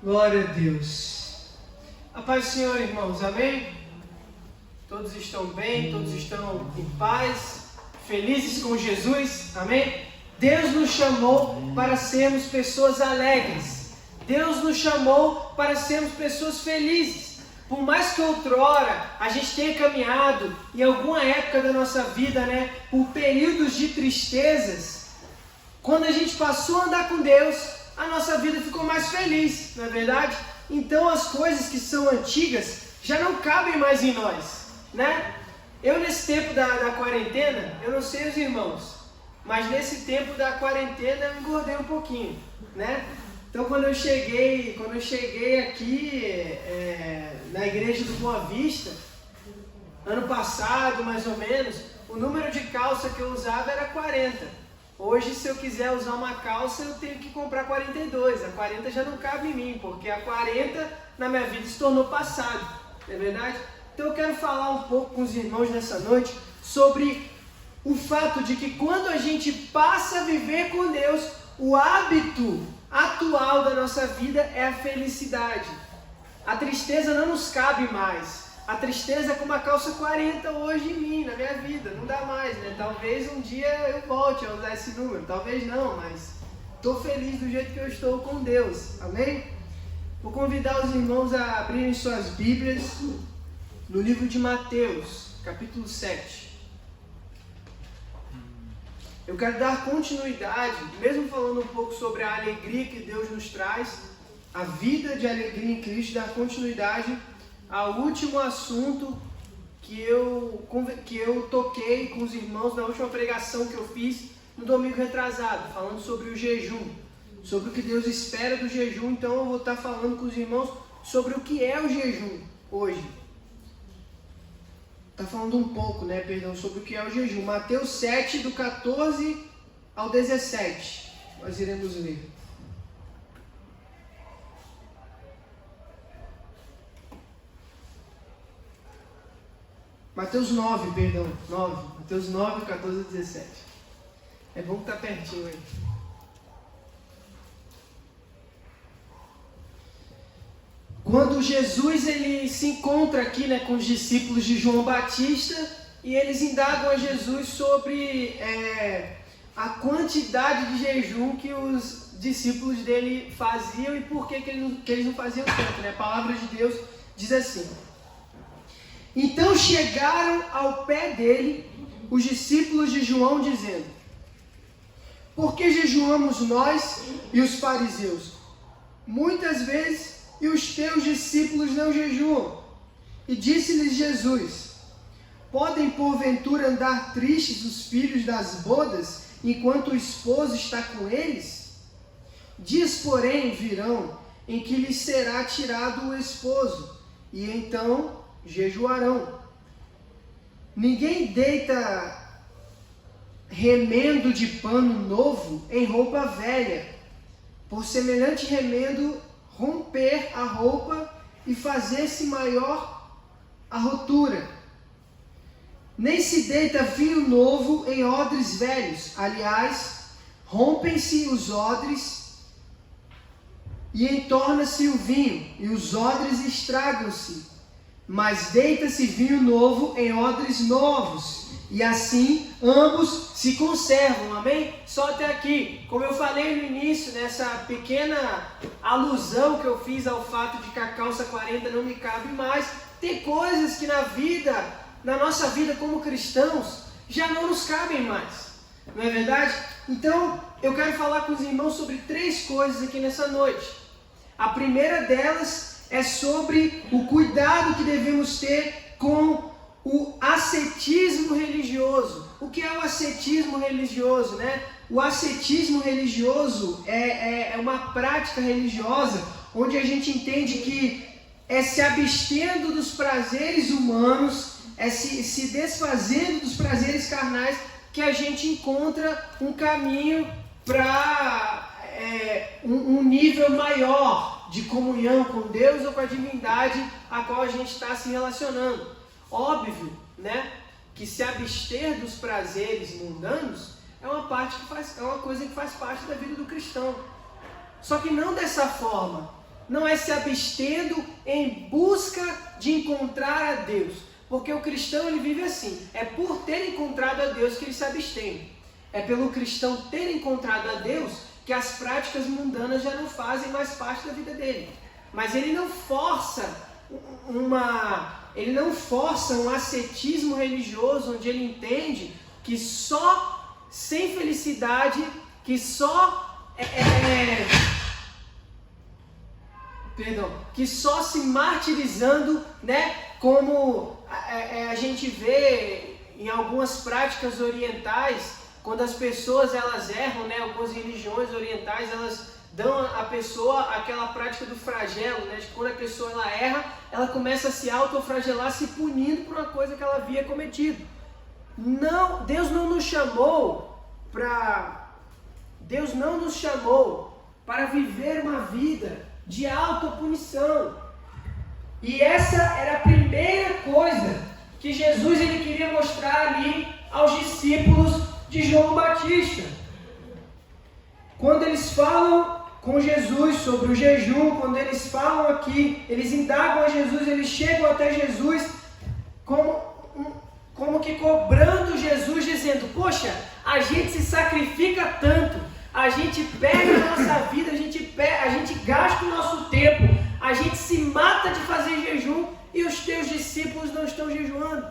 Glória a Deus. A paz do Senhor, irmãos, amém? Todos estão bem, todos estão em paz, felizes com Jesus, amém? Deus nos chamou para sermos pessoas alegres. Deus nos chamou para sermos pessoas felizes. Por mais que outrora a gente tenha caminhado em alguma época da nossa vida, por períodos de tristezas, quando a gente passou a andar com Deus, a nossa vida ficou mais feliz, não é verdade? Então as coisas que são antigas já não cabem mais em nós, Eu nesse tempo da quarentena, eu não sei os irmãos, mas nesse tempo da quarentena eu engordei um pouquinho, Então quando eu cheguei aqui na igreja do Boa Vista, ano passado mais ou menos, o número de calça que eu usava era 40. Hoje, se eu quiser usar uma calça, eu tenho que comprar 42. A 40 já não cabe em mim, porque a 40 na minha vida se tornou passado. Não é verdade? Então eu quero falar um pouco com os irmãos nessa noite sobre o fato de que quando a gente passa a viver com Deus, o hábito atual da nossa vida é a felicidade. A tristeza não nos cabe mais. A tristeza é como a calça 40 hoje em mim, na minha vida, não dá mais, Talvez um dia eu volte a usar esse número, talvez não, mas estou feliz do jeito que eu estou com Deus, amém? Vou convidar os irmãos a abrirem suas Bíblias no livro de Mateus, capítulo 7. Eu quero dar continuidade, mesmo falando um pouco sobre a alegria que Deus nos traz, a vida de alegria em Cristo, dar continuidade ao último assunto que eu toquei com os irmãos na última pregação que eu fiz no domingo retrasado, falando sobre o jejum, sobre o que Deus espera do jejum. Então eu vou estar falando com os irmãos sobre o que é o jejum hoje. Está falando um pouco, sobre o que é o jejum. Mateus 7, do 14 ao 17, nós iremos ler. Mateus 9, 9. Mateus 9, 14 a 17. É bom que está pertinho aí. Quando Jesus ele se encontra aqui com os discípulos de João Batista, e eles indagam a Jesus sobre a quantidade de jejum que os discípulos dele faziam e por que eles não faziam tanto. A palavra de Deus diz assim: então chegaram ao pé dele os discípulos de João, dizendo: por que jejuamos nós e os fariseus muitas vezes, e os teus discípulos não jejuam? E disse-lhes Jesus: podem porventura andar tristes os filhos das bodas, enquanto o esposo está com eles? Dias, porém, virão em que lhes será tirado o esposo, e então jejuarão. Ninguém deita remendo de pano novo em roupa velha, por semelhante remendo romper a roupa e fazer-se maior a rotura. Nem se deita vinho novo em odres velhos, aliás, rompem-se os odres e entorna-se o vinho, e os odres estragam-se. Mas deita-se vinho novo em odres novos, e assim ambos se conservam, amém? Só até aqui. Como eu falei no início, nessa pequena alusão que eu fiz ao fato de que a calça 40 não me cabe mais, tem coisas que na nossa vida como cristãos, já não nos cabem mais, não é verdade? Então, eu quero falar com os irmãos sobre 3 coisas aqui nessa noite. A primeira delas é sobre o cuidado que devemos ter com o ascetismo religioso. O que é o ascetismo religioso, O ascetismo religioso é uma prática religiosa onde a gente entende que é se abstendo dos prazeres humanos, é se desfazendo dos prazeres carnais, que a gente encontra um caminho para um nível maior de comunhão com Deus ou com a divindade a qual a gente está se relacionando. Óbvio, que se abster dos prazeres mundanos é uma coisa que faz parte da vida do cristão. Só que não dessa forma. não é se abstendo em busca de encontrar a Deus. Porque o cristão ele vive assim, é por ter encontrado a Deus que ele se abstém. É pelo cristão ter encontrado a Deus que as práticas mundanas já não fazem mais parte da vida dele. Mas ele não força um ascetismo religioso onde ele entende que só sem felicidade, que só que só se martirizando, né, como a gente vê em algumas práticas orientais, quando as pessoas elas erram, né, algumas religiões orientais elas dão à pessoa aquela prática do flagelo, né, de quando a pessoa ela erra, ela começa a se autoflagelar, se punindo por uma coisa que ela havia cometido. Não, Deus não nos chamou para viver uma vida de autopunição. E essa era a primeira coisa que Jesus ele queria mostrar ali aos discípulos de João Batista. Quando eles falam com Jesus sobre o jejum, quando eles falam aqui, eles indagam a Jesus, eles chegam até Jesus como que cobrando Jesus, dizendo: poxa, a gente se sacrifica tanto, a gente pega a nossa vida, a gente gasta o nosso tempo, a gente se mata de fazer jejum e os teus discípulos não estão jejuando.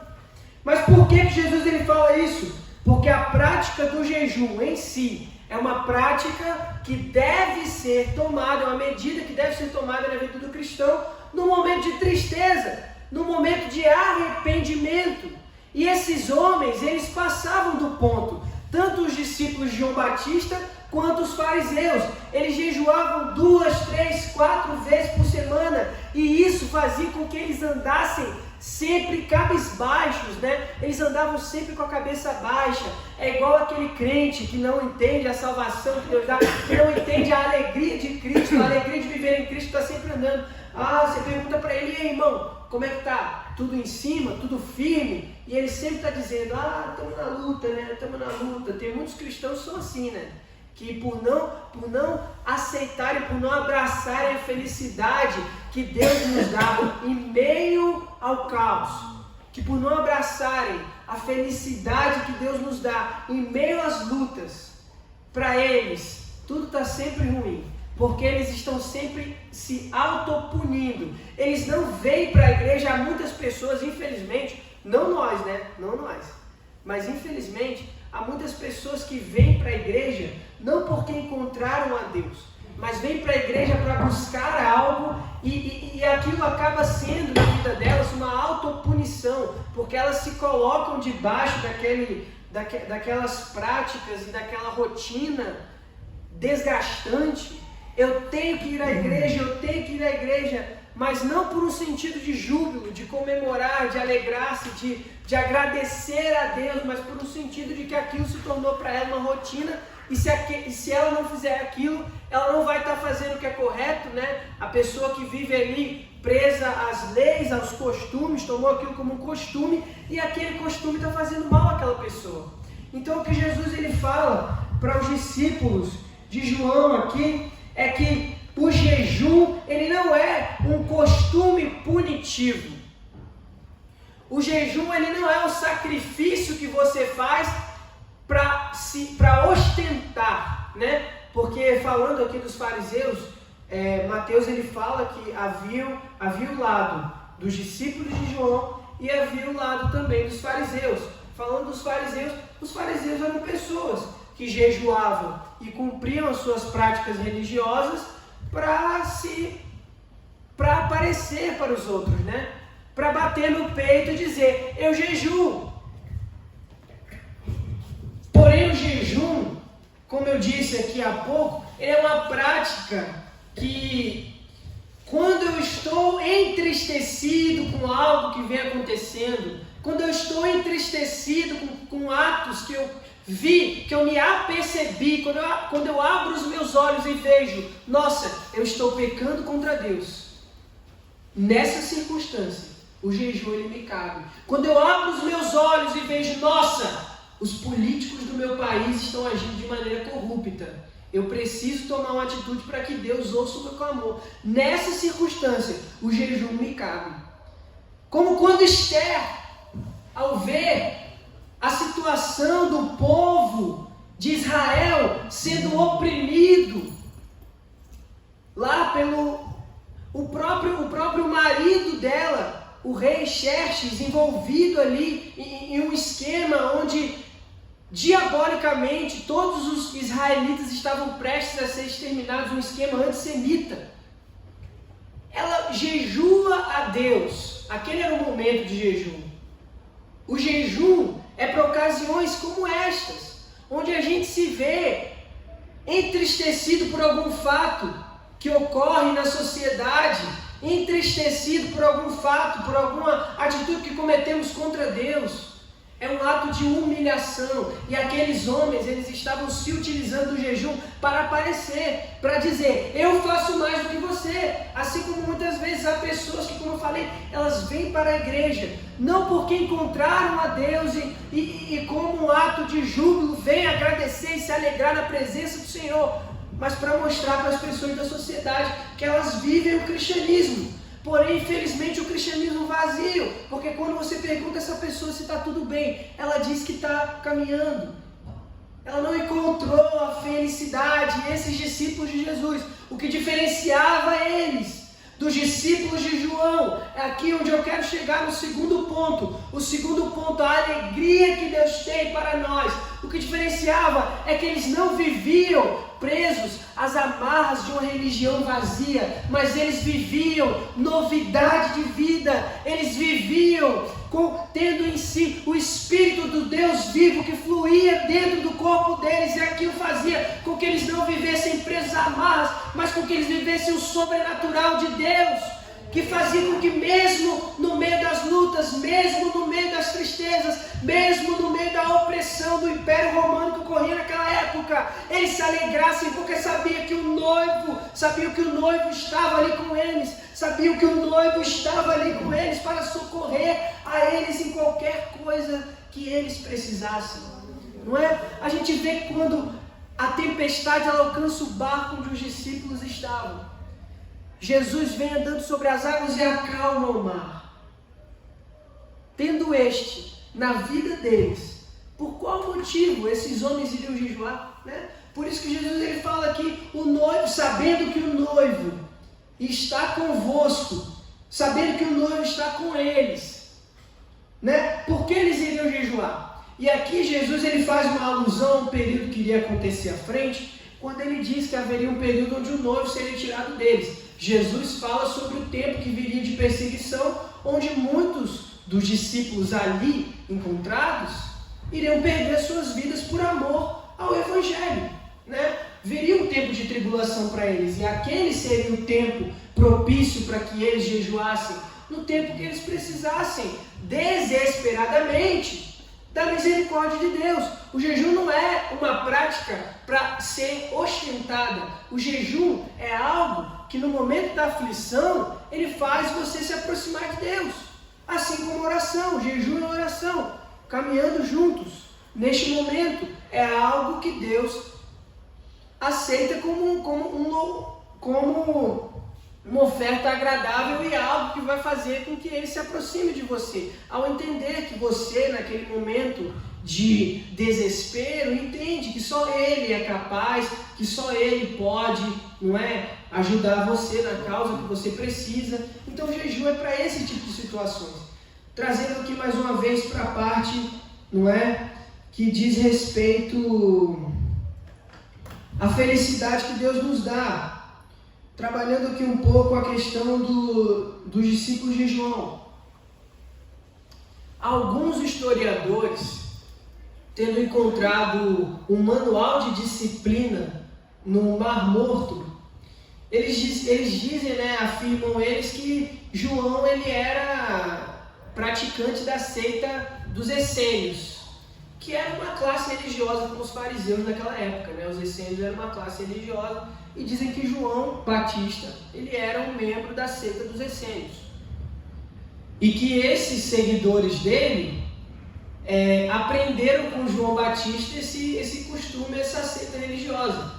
Mas por que Jesus ele fala isso? Porque a prática do jejum em si é uma prática que deve ser tomada, é uma medida que deve ser tomada na vida do cristão no momento de tristeza, no momento de arrependimento. E esses homens, eles passavam do ponto, tanto os discípulos de João Batista quanto os fariseus. Eles jejuavam 2, 3, 4 vezes por semana, e isso fazia com que eles andassem sempre cabisbaixos, né? Eles andavam sempre com a cabeça baixa. É igual aquele crente que não entende a salvação que Deus dá, que não entende a alegria de Cristo, a alegria de viver em Cristo, está sempre andando. Você pergunta para ele: e aí, irmão, como é que tá? Tudo em cima? Tudo firme? E ele sempre está dizendo: estamos na luta, né? Estamos na luta. Tem muitos cristãos que são assim, né? Que por não aceitarem, por não abraçarem a felicidade que Deus nos dá em meio ao caos, que por não abraçarem a felicidade que Deus nos dá em meio às lutas, para eles tudo está sempre ruim, porque eles estão sempre se autopunindo. Eles não vêm para a igreja. Há muitas pessoas, infelizmente, não nós, né? Não nós, mas infelizmente há muitas pessoas que vêm para a igreja não porque encontraram a Deus, mas vêm para a igreja para buscar algo e aquilo acaba sendo na vida delas uma autopunição, porque elas se colocam debaixo daquelas práticas e daquela rotina desgastante. Eu tenho que ir à igreja, mas não por um sentido de júbilo, de comemorar, de alegrar-se, de agradecer a Deus, mas por um sentido de que aquilo se tornou para ela uma rotina, e se ela não fizer aquilo, ela não vai estar fazendo o que é correto, né? A pessoa que vive ali presa às leis, aos costumes, tomou aquilo como um costume, e aquele costume está fazendo mal àquela pessoa. Então o que Jesus ele fala para os discípulos de João aqui é que o jejum ele não é um costume punitivo. O jejum ele não é um sacrifício que você faz para ostentar, né? Porque falando aqui dos fariseus, Mateus ele fala que havia o lado dos discípulos de João e havia o lado também dos fariseus. Falando dos fariseus, os fariseus eram pessoas que jejuavam e cumpriam as suas práticas religiosas para aparecer para os outros, né? Para bater no peito e dizer: eu jejuo. Porém, o jejum, como eu disse aqui há pouco, ele é uma prática que, quando eu estou entristecido com algo que vem acontecendo, quando eu estou entristecido com atos que eu vi, que eu me apercebi, quando eu abro os meus olhos e vejo: nossa, eu estou pecando contra Deus. Nessa circunstância, o jejum ele me cabe. Quando eu abro os meus olhos e vejo: nossa, os políticos do meu país estão agindo de maneira corrupta, Eu preciso tomar uma atitude para que Deus ouça o meu clamor. Nessa circunstância, o jejum me cabe. Como quando Esther, ao ver a situação do povo de Israel sendo oprimido, lá pelo o próprio marido dela, o rei Xerxes, envolvido ali em um esquema onde diabolicamente todos os israelitas estavam prestes a ser exterminados, um esquema antissemita. Ela jejua a Deus. Aquele era o momento de jejum. O jejum é para ocasiões como estas, onde a gente se vê entristecido por algum fato que ocorre na sociedade, entristecido por algum fato, por alguma atitude que cometemos contra Deus. É um ato de humilhação. E aqueles homens, eles estavam se utilizando do jejum para aparecer, para dizer, eu faço mais do que você. Assim como muitas vezes há pessoas que, como eu falei, elas vêm para a igreja, não porque encontraram a Deus e como um ato de júbilo, vêm agradecer e se alegrar na presença do Senhor, mas para mostrar para as pessoas da sociedade que elas vivem o cristianismo. Porém, infelizmente, o cristianismo vazio, porque quando você pergunta a essa pessoa se está tudo bem, ela diz que está caminhando. Ela não encontrou a felicidade. E esses discípulos de Jesus, o que diferenciava eles dos discípulos de João, é aqui onde eu quero chegar no segundo ponto. O segundo ponto, a alegria que Deus tem para nós. O que diferenciava é que eles não viviam presos às amarras de uma religião vazia, mas eles viviam novidade de vida. Eles viviam tendo em si o Espírito do Deus vivo que fluía dentro do corpo deles, e aquilo fazia com que eles não vivessem presos a amarras, mas com que eles vivessem o sobrenatural de Deus, que fazia com que mesmo no meio das lutas, mesmo no meio das tristezas, mesmo no meio da opressão do Império Romano que ocorria naquela época, eles se alegrassem porque sabiam que o noivo estava ali com eles, sabiam que o noivo estava ali com eles para socorrer a eles em qualquer coisa que eles precisassem. Não é? A gente vê quando a tempestade ela alcança o barco onde os discípulos estavam. Jesus vem andando sobre as águas e acalma o mar. Tendo na vida deles, por qual motivo esses homens iriam jejuar? Né? Por isso que Jesus ele fala aqui, o noivo, sabendo que o noivo está convosco, sabendo que o noivo está com eles, né? Por que eles iriam jejuar? E aqui Jesus ele faz uma alusão a um período que iria acontecer à frente, quando ele diz que haveria um período onde o noivo seria tirado deles. Jesus fala sobre o tempo que viria de perseguição, onde muitos dos discípulos ali encontrados iriam perder suas vidas por amor ao Evangelho, né? Viria um tempo de tribulação para eles, e aquele seria o tempo propício para que eles jejuassem, no tempo que eles precisassem desesperadamente da misericórdia de Deus. O jejum não é uma prática para ser ostentada. O jejum é algo que no momento da aflição, ele faz você se aproximar de Deus. Assim como a oração, o jejum e a oração, caminhando juntos. Neste momento, é algo que Deus aceita como uma oferta agradável e algo que vai fazer com que ele se aproxime de você. Ao entender que você, naquele momento de desespero, entende que só ele é capaz, que só ele pode, não é, ajudar você na causa que você precisa. Então o jejum é para esse tipo de situações. Trazendo aqui mais uma vez para a parte, não é, que diz respeito à felicidade que Deus nos dá. Trabalhando aqui um pouco a questão dos discípulos de João. Alguns historiadores, tendo encontrado um manual de disciplina no Mar Morto, eles dizem, né, afirmam eles que João ele era praticante da seita dos essênios, que era uma classe religiosa como os fariseus naquela época, né? Os essênios eram uma classe religiosa, e dizem que João Batista ele era um membro da seita dos essênios, e que esses seguidores dele aprenderam com João Batista esse costume, essa seita religiosa.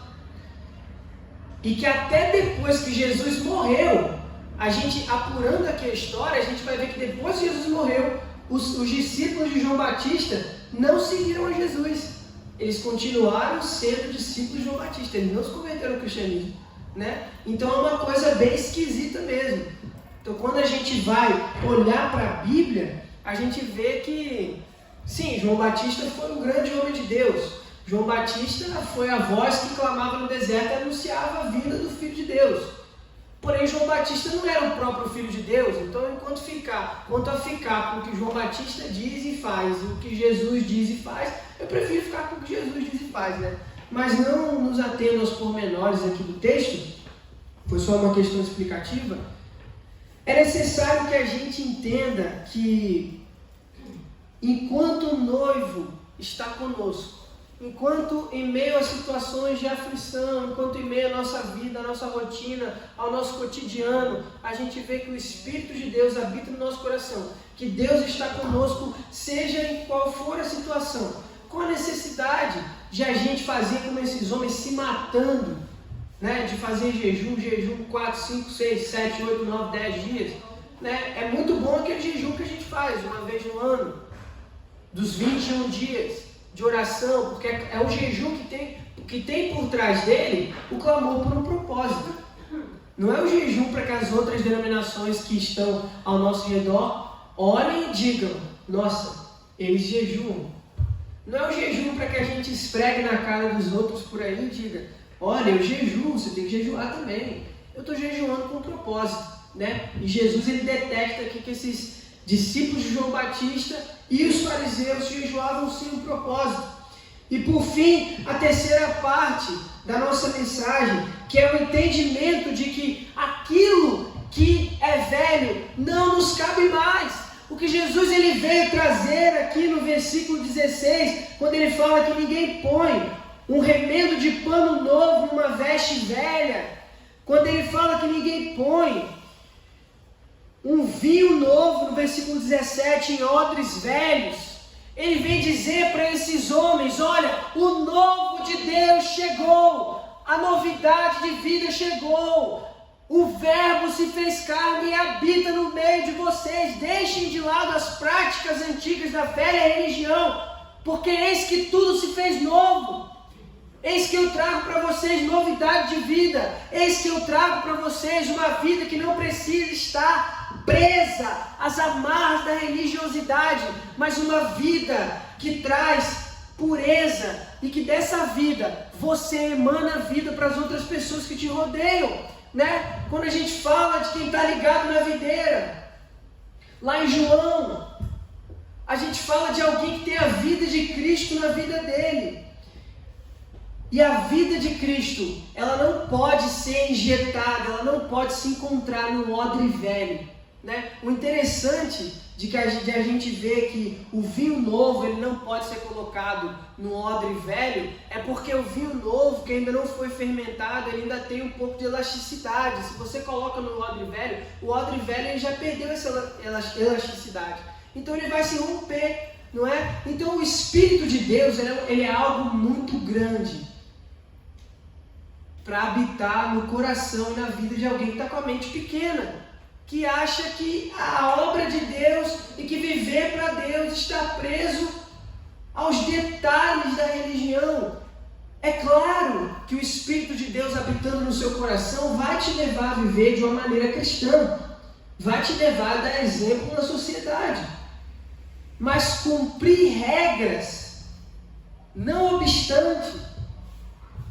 e que até depois que Jesus morreu, a gente apurando aqui a história, a gente vai ver que depois que Jesus morreu, os discípulos de João Batista não seguiram a Jesus. Eles continuaram sendo discípulos de João Batista, eles não se converteram ao cristianismo, né? Então é uma coisa bem esquisita mesmo. Então quando a gente vai olhar para a Bíblia, a gente vê que, sim, João Batista foi um grande homem de Deus. João Batista foi a voz que clamava no deserto e anunciava a vinda do Filho de Deus. Porém, João Batista não era o próprio Filho de Deus. Então, quanto a ficar com o que João Batista diz e faz, e o que Jesus diz e faz, eu prefiro ficar com o que Jesus diz e faz, né? Mas não nos atendo aos pormenores aqui do texto, foi só uma questão explicativa. É necessário que a gente entenda que, enquanto o noivo está conosco, enquanto em meio a situações de aflição, enquanto em meio à nossa vida, à nossa rotina, ao nosso cotidiano, a gente vê que o Espírito de Deus habita no nosso coração, que Deus está conosco, seja em qual for a situação, com a necessidade de a gente fazer como esses homens se matando, né? De fazer jejum 4, 5, 6, 7, 8, 9, 10 dias, né? É muito bom aquele jejum que a gente faz uma vez no ano, dos 21 dias de oração, porque é o jejum que tem por trás dele o clamor por um propósito. Não é o jejum para que as outras denominações que estão ao nosso redor olhem e digam, nossa, eles jejuam. Não é o jejum para que a gente esfregue na cara dos outros por aí e diga, olha, eu jejuo, você tem que jejuar também. Eu estou jejuando com um propósito, né? E Jesus, ele detecta aqui que esses discípulos de João Batista e os fariseus jejuavam sem um propósito. E por fim, a terceira parte da nossa mensagem, que é o entendimento de que aquilo que é velho não nos cabe mais. O que Jesus ele veio trazer aqui no versículo 16, quando ele fala que ninguém põe um remendo de pano novo numa veste velha, quando ele fala que ninguém põe um vinho novo, no versículo 17, em odres velhos, ele vem dizer para esses homens, olha, o novo de Deus chegou, a novidade de vida chegou, o verbo se fez carne e habita no meio de vocês, deixem de lado as práticas antigas da velha religião, porque eis que tudo se fez novo. Eis que eu trago para vocês novidade de vida. Eis que eu trago para vocês uma vida que não precisa estar presa às amarras da religiosidade, mas uma vida que traz pureza e que dessa vida você emana vida para as outras pessoas que te rodeiam, né? Quando a gente fala de quem está ligado na videira, lá em João, a gente fala de alguém que tem a vida de Cristo na vida dele. E a vida de Cristo, ela não pode ser injetada, ela não pode se encontrar no odre velho, né? O interessante de que a gente vê que o vinho novo ele não pode ser colocado no odre velho é porque o vinho novo, que ainda não foi fermentado, ele ainda tem um pouco de elasticidade. Se você coloca no odre velho, o odre velho ele já perdeu essa elasticidade. Então ele vai se romper, não é? Então o Espírito de Deus ele é algo muito grande para habitar no coração e na vida de alguém que está com a mente pequena, que acha que a obra de Deus e que viver para Deus está preso aos detalhes da religião. É claro que o Espírito de Deus habitando no seu coração vai te levar a viver de uma maneira cristã, vai te levar a dar exemplo na sociedade, mas cumprir regras, não obstante,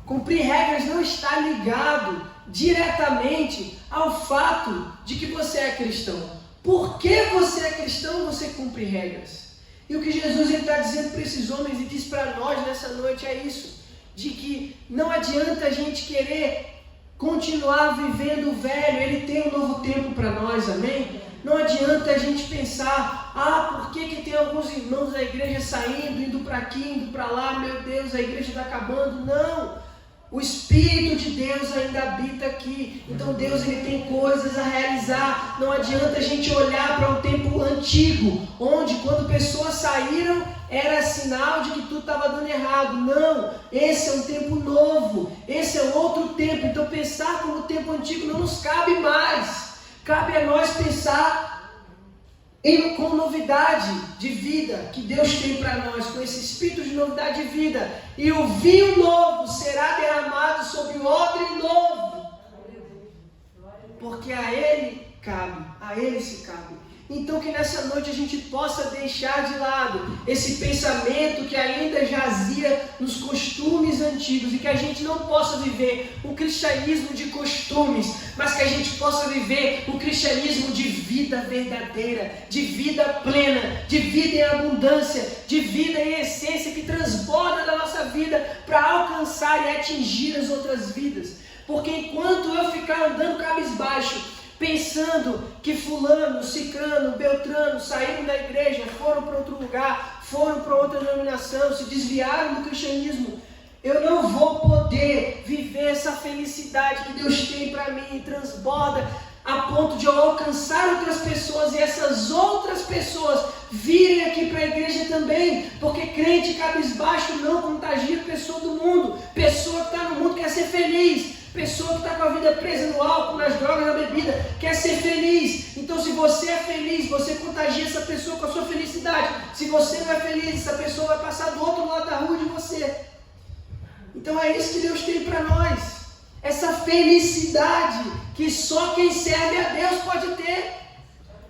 cumprir regras não está ligado diretamente ao fato de que você é cristão. Porque você é cristão, você cumpre regras. E o que Jesus está dizendo para esses homens e diz para nós nessa noite é isso, de que não adianta a gente querer continuar vivendo o velho, ele tem um novo tempo para nós, amém? Não adianta a gente pensar, por que tem alguns irmãos da igreja saindo, indo para aqui, indo para lá, meu Deus, a igreja está acabando. Não! O Espírito de Deus ainda habita aqui. Então Deus ele tem coisas a realizar. Não adianta a gente olhar para um tempo antigo, onde quando pessoas saíram, era sinal de que tudo estava dando errado. Não, esse é um tempo novo. Esse é um outro tempo. Então pensar como o tempo antigo não nos cabe mais. Cabe a nós pensar com novidade de vida que Deus tem para nós, com esse espírito de novidade de vida. E o vinho novo será derramado sobre o odre novo, porque a Ele cabe, a Ele se cabe. Então que nessa noite a gente possa deixar de lado esse pensamento que ainda jazia nos costumes antigos e que a gente não possa viver um cristianismo de costumes, mas que a gente possa viver um cristianismo de vida verdadeira, de vida plena, de vida em abundância, de vida em essência que transborda da nossa vida para alcançar e atingir as outras vidas. Porque enquanto eu ficar andando cabisbaixo, pensando que fulano, cicrano, beltrano saíram da igreja, foram para outro lugar, foram para outra denominação, se desviaram do cristianismo, eu não vou poder viver essa felicidade que Deus tem para mim, transborda a ponto de eu alcançar outras pessoas e essas outras pessoas virem aqui para a igreja também, porque crente cabisbaixo não contagia pessoa do mundo. Pessoa que está no mundo quer ser feliz. Pessoa que está com a vida presa no álcool, nas drogas, na bebida, quer ser feliz. Então se você é feliz, você contagia essa pessoa com a sua felicidade. Se você não é feliz, essa pessoa vai passar do outro lado da rua de você. Então é isso que Deus tem para nós. Essa felicidade que só quem serve a Deus pode ter.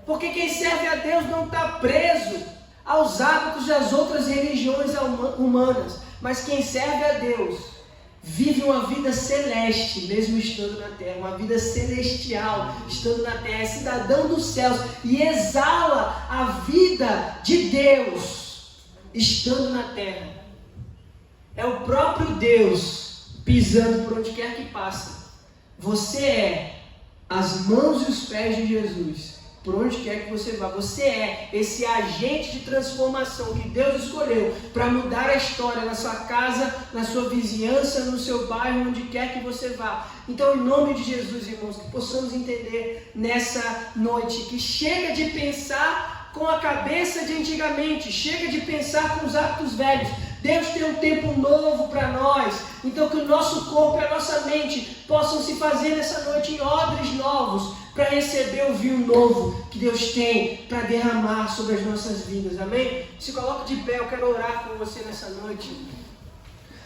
Porque quem serve a Deus não está preso aos hábitos das outras religiões humanas. Mas quem serve a Deus vive uma vida celeste, mesmo estando na terra, uma vida celestial, estando na terra, é cidadão dos céus e exala a vida de Deus, estando na terra. É o próprio Deus pisando por onde quer que passa. Você é as mãos e os pés de Jesus. Por onde quer que você vá, você é esse agente de transformação que Deus escolheu para mudar a história na sua casa, na sua vizinhança, no seu bairro, onde quer que você vá. Então, em nome de Jesus, irmãos, que possamos entender nessa noite que chega de pensar com a cabeça de antigamente, chega de pensar com os hábitos velhos. Deus tem um tempo novo para nós, então que o nosso corpo e a nossa mente possam se fazer nessa noite em odres novos, para receber o vinho novo que Deus tem para derramar sobre as nossas vidas, amém? Se coloca de pé, eu quero orar com você nessa noite.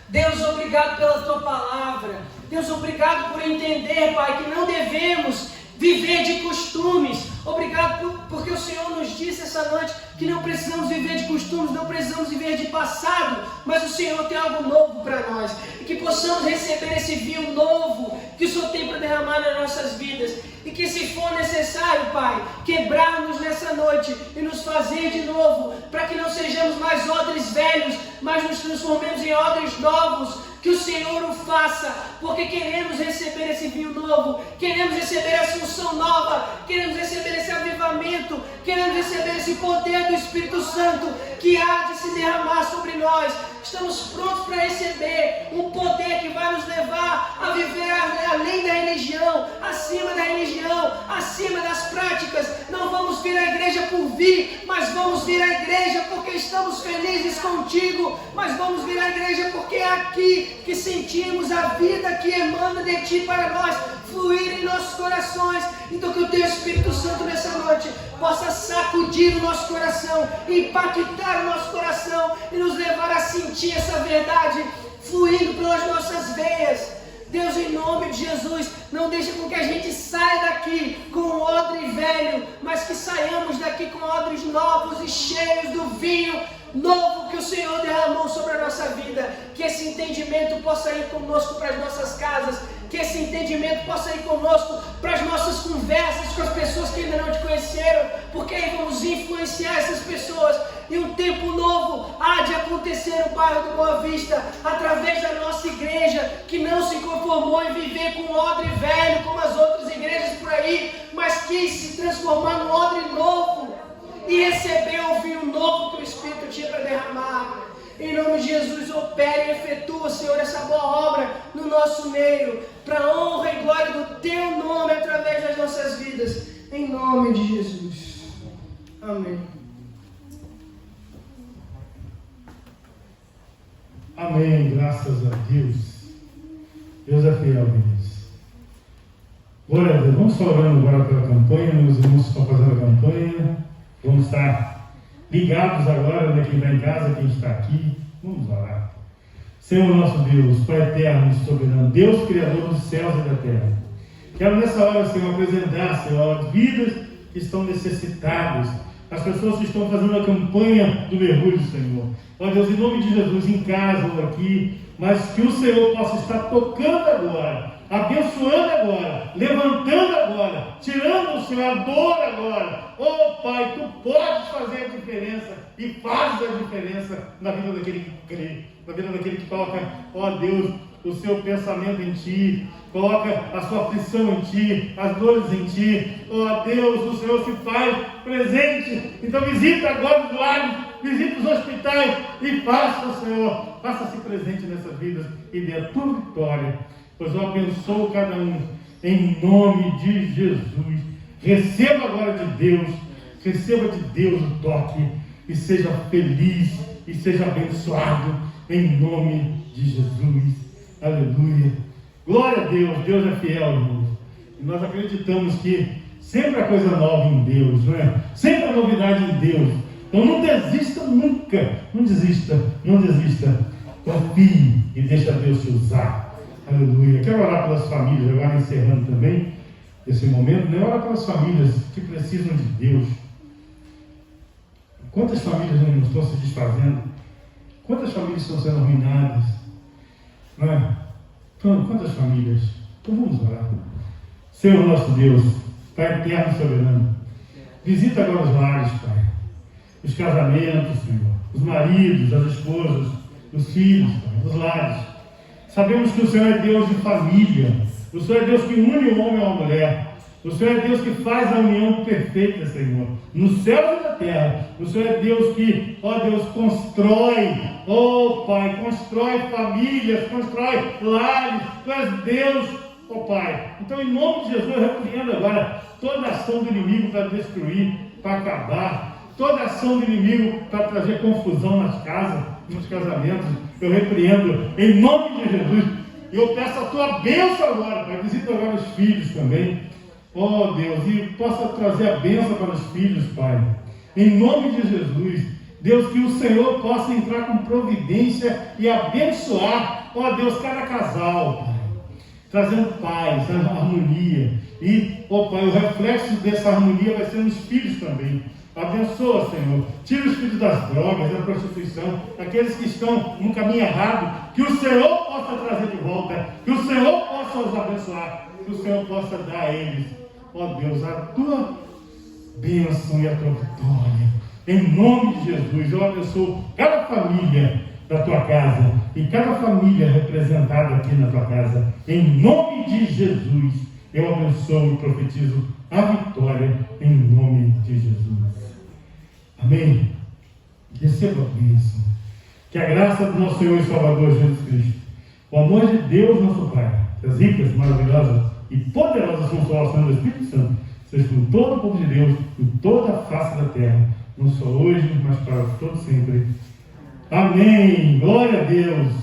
Deus, obrigado pela Tua palavra. Deus, obrigado por entender, Pai, que não devemos viver de costumes. Obrigado porque o Senhor nos disse essa noite que não precisamos viver de costumes, não precisamos viver de passado, mas o Senhor tem algo novo para nós. E que possamos receber esse vinho novo que o Senhor tem para derramar nas nossas vidas. E que se for necessário, Pai, quebrar-nos nessa noite e nos fazer de novo, para que não sejamos mais odres velhos, mas nos transformemos em odres novos. Que o Senhor o faça, porque queremos receber esse vinho novo, queremos receber essa unção nova, queremos receber esse avivamento, queremos receber esse poder do Espírito Santo que há de se derramar sobre nós. Estamos prontos para receber um poder que vai nos levar a viver além da religião, acima da religião, acima das práticas. Não vamos vir à igreja por vir, mas vamos vir à igreja porque estamos felizes contigo, mas vamos vir à igreja porque é aqui que sentimos a vida que emana de ti para nós fluir em nossos corações. Então que o Teu Espírito Santo nessa noite possa sacudir o nosso coração, impactar o nosso coração e nos levar a sentir essa verdade fluindo pelas nossas veias. Deus, em nome de Jesus, não deixe com que a gente saia daqui com um odre velho, mas que saiamos daqui com odres novos e cheios do vinho novo que o Senhor derramou sobre a nossa vida. Que esse entendimento possa ir conosco para as nossas casas, que esse entendimento possa ir conosco para as nossas conversas com as pessoas que ainda não te conheceram, porque aí vamos influenciar essas pessoas. E um tempo novo há de acontecer no bairro do Boa Vista, através da nossa igreja, que não se conformou em viver com um odre velho, como as outras igrejas por aí, mas quis se transformar num odre novo, e receber o vinho novo que o Espírito tinha para derramar. Em nome de Jesus, opere e efetua, Senhor, essa boa obra no nosso meio, para a honra e glória do Teu nome através das nossas vidas. Em nome de Jesus. Amém. Amém, graças a Deus. Deus é fiel, Deus. Glória a Deus. Vamos estar orando agora pela campanha. Meus irmãos estão fazendo a campanha. Vamos estar ligados agora, né? Quem está em casa, quem está aqui. Vamos orar. Senhor nosso Deus, Pai eterno e soberano, Deus Criador dos céus e da terra. Quero nessa hora, Senhor, apresentar, Senhor, as vidas que estão necessitadas, as pessoas que estão fazendo a campanha do mergulho, Senhor. Ó Deus, em nome de Jesus, em casa ou aqui, mas que o Senhor possa estar tocando agora, abençoando agora, levantando agora, tirando o Senhor a dor agora. Oh Pai, Tu podes fazer a diferença e fazes a diferença na vida daquele que crê, na vida daquele que coloca, ó Deus, o seu pensamento em Ti, coloca a sua aflição em Ti, as dores em Ti. Ó Deus, o Senhor se faz presente. Então visita agora os lares, visita os hospitais e faça, Senhor, faça-se presente nessas vidas e dê a Tua vitória. Pois eu abençoo cada um em nome de Jesus. Receba agora de Deus, receba de Deus o toque e seja feliz e seja abençoado em nome de Jesus. Aleluia. Glória a Deus. Deus é fiel, irmãos. E nós acreditamos que sempre há coisa nova em Deus, não é? Sempre há novidade em Deus. Então não desista nunca. Não desista, não desista. Confie e deixa Deus te usar. Aleluia. Quero orar pelas famílias, agora encerrando também esse momento, né? Orar pelas famílias que precisam de Deus. Quantas famílias não estão se desfazendo? Quantas famílias estão sendo arruinadas? Não é? Então, quantas famílias? Então vamos orar. Senhor nosso Deus, Pai eterno e soberano, visita agora os lares, Pai. Os casamentos, Senhor. Os maridos, as esposas, os filhos, Pai, os lares. Sabemos que o Senhor é Deus de família. O Senhor é Deus que une o homem a uma mulher. O Senhor é Deus que faz a união perfeita, Senhor, no céu e na terra. O Senhor é Deus que, ó Deus, constrói, ó Pai, constrói famílias, constrói lares. Tu és Deus, ó Pai. Então, em nome de Jesus, eu repreendo agora toda ação do inimigo para destruir, para acabar, toda ação do inimigo para trazer confusão nas casas, nos casamentos. Eu repreendo em nome de Jesus. E eu peço a Tua bênção agora, Pai. Visita agora os filhos também. Oh Deus, e possa trazer a bênção para os filhos, Pai. Em nome de Jesus. Deus, que o Senhor possa entrar com providência e abençoar, ó Deus, cada casal, Pai. Trazendo paz, harmonia. E, ó Pai, o reflexo dessa harmonia vai ser nos filhos também. Abençoa, Senhor. Tira os filhos das drogas, da prostituição, aqueles que estão no caminho errado. Que o Senhor possa trazer de volta. Que o Senhor possa os abençoar. Que o Senhor possa dar a eles, ó Deus, a Tua bênção e a Tua vitória. Em nome de Jesus, eu abençoo cada família da Tua casa e cada família representada aqui na Tua casa. Em nome de Jesus, eu abençoo e profetizo a vitória em nome de Jesus. Amém? Receba a bênção. Que a graça do nosso Senhor e Salvador Jesus Cristo, o amor de Deus, nosso Pai, as ricas, maravilhosas e poderosas consolações do Espírito Santo, seja com todo o povo de Deus, em toda a face da terra, não só hoje, mas para todo sempre. Amém. Glória a Deus.